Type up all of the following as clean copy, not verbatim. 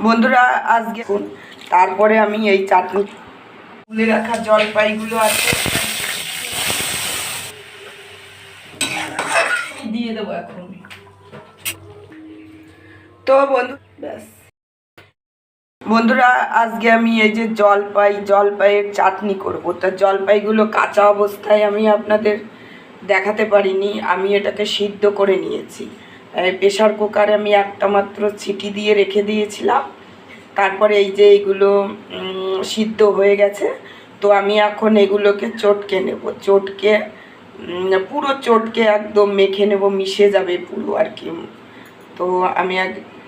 বন্ধুরা আজকে তারপরে আমি এই চাটনি তুলে রাখা জলপাইগুলো আছে দিয়ে দেবো এখন। তো বন্ধুরা আজকে আমি এই যে জলপাইয়ের চাটনি করব। তা জলপাইগুলো কাঁচা অবস্থায় আমি আপনাদের দেখাতে পারিনি, আমি এটাকে সিদ্ধ করে নিয়েছি। প্রেশার কুকারে আমি একটা মাত্র সিটি দিয়ে রেখে দিয়েছিলাম। তারপরে এই যে এগুলো সিদ্ধ হয়ে গেছে। তো আমি এখন এগুলোকে চটকে নেব, পুরো চটকে একদম মেখে নেব, মিশে যাবে পুরো আর কি। তো আমি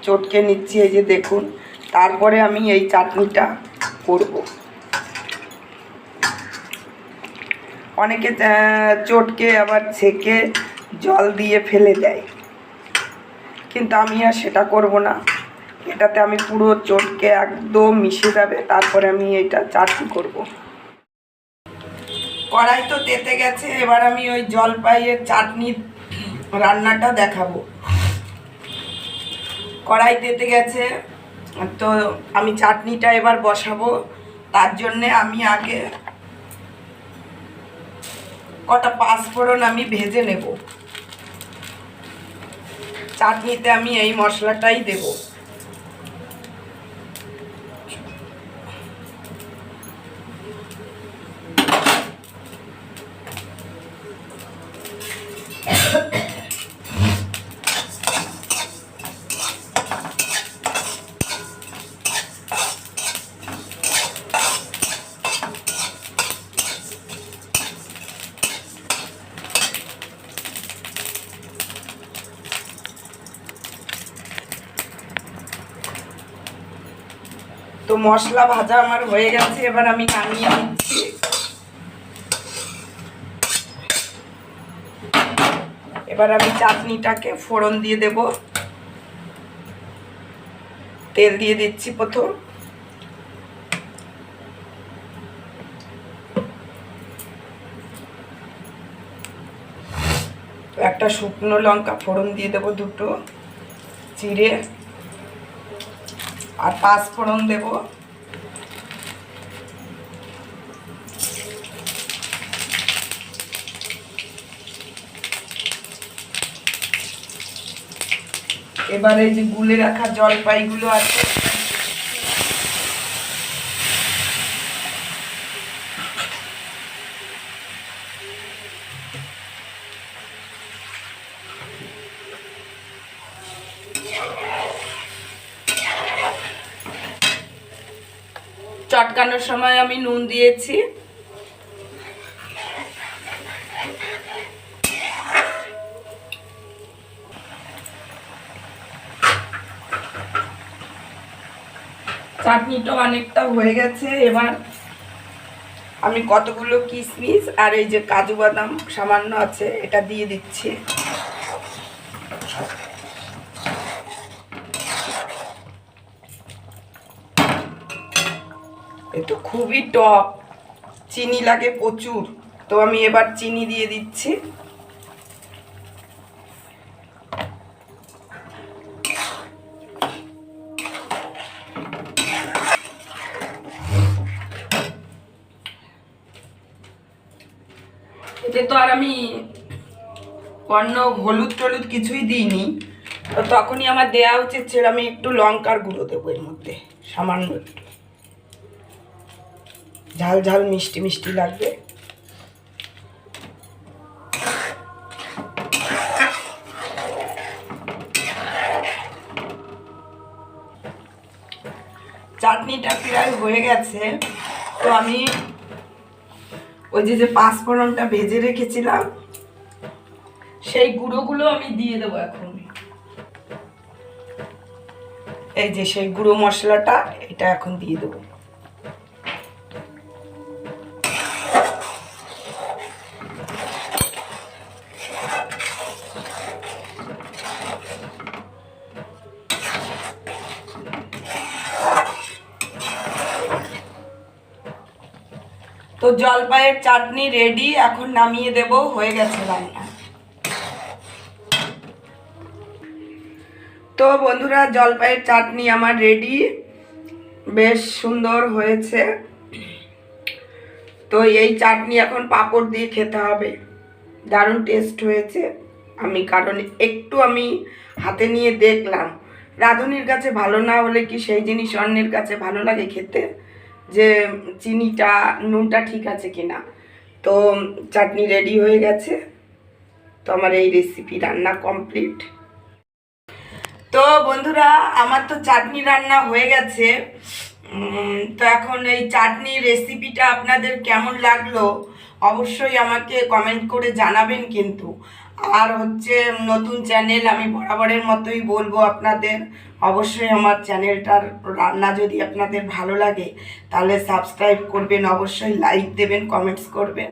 চটকে নিচ্ছি, এই যে দেখুন। তারপরে আমি এই চাটনিটা করব। অনেকে চটকে আবার ছেঁকে জল দিয়ে ফেলে দেয়, কিন্তু আমি আর সেটা করব না। এটাতে আমি পুরো চটকে একদম মিশে যাবে, তারপরে আমি এইটা চাটনি করব। কড়াই তো তেতে গেছে, এবার আমি ওই জলপাইয়ের চাটনির রান্নাটা দেখাবো। কড়াই তেতে গেছে, তো আমি চাটনিটা এবার বসাবো। তার জন্যে আমি আগে কটা পাঁচফোড়ন আমি ভেজে নেব। চাটনিতে আমি এই মশলাটাই দেব। তো মশলা ভাজা আমার হয়ে গেছে, এবার আমি নামিয়ে নিচ্ছি। এবার আমি চাটনিটাকে ফোড়ন দিয়ে দেব। তেল দিয়ে দিচ্ছি প্রথম। একটা শুকনো লঙ্কা ফোড়ন দিয়ে দেব, দুটো জিরে আর পাঁচফোড়ন দেব। এবারে যে গুলে রাখা জলপাইগুলো আছে চটকানোর সময় আমি নুন দিয়েছি। চাটনিটা অনেকটা হয়ে গেছে। এবার আমি কতগুলো কিশমিশ আর এই যে কাজু বাদাম সামান্য আছে, এটা দিয়ে দিচ্ছি। এটা খুবই টক, চিনি লাগে প্রচুর, তো আমি এবার চিনি দিয়ে দিচ্ছি। এতে তো আর আমি অন্য হলুদ টলুদ কিছুই দিইনি, তো তখনই আমার দেওয়া উচিত ছিল। আমি একটু লঙ্কার গুঁড়ো দেবো এর মধ্যে, সামান্য একটু, ঝাল ঝাল মিষ্টি মিষ্টি লাগবে। চাটনিটা প্রায় হয়ে গেছে। তো আমি ওই যে পাঁচফোড়নটা ভেজে রেখেছিলাম, সেই গুঁড়োগুলো আমি দিয়ে দেবো এখন। এই যে সেই গুঁড়ো মশলাটা, এটা এখন দিয়ে দেবো। তো জলপাইয়ের চাটনি রেডি, এখন নামিয়ে দেব, হয়ে গেছে রান্না। তো তো বন্ধুরা, জলপাইয়ের চাটনি আমার রেডি, বেশ সুন্দর হয়েছে। তো এই চাটনি এখন পাঁপড় দিয়ে খেতে হবে, দারুণ টেস্ট হয়েছে। কারণ একটু আমি হাতে নিয়ে দেখলাম, রাঁধুনির কাছে ভালো না হলে কি সেই জিনিস অন্যের কাছে ভালো লাগে খেতে, যে চিনিটা নুনটা ঠিক আছে কিনা। তো চাটনি রেডি হয়ে গেছে, তো আমার এই রেসিপি রান্না কমপ্লিট। তো বন্ধুরা, আমার তো চাটনি রান্না হয়ে গেছে। তো এখন এই চাটনির রেসিপিটা আপনাদের কেমন লাগলো অবশ্যই আমাকে কমেন্ট করে জানাবেন কিন্তু। আর হচ্ছে নতুন চ্যানেল, আমি বরাবরের মতোই বলবো আপনাদের, অবশ্যই আমার চ্যানেলটার রান্না যদি আপনাদের ভালো লাগে তাহলে সাবস্ক্রাইব করবেন, অবশ্যই লাইক দেবেন, কমেন্টস করবেন।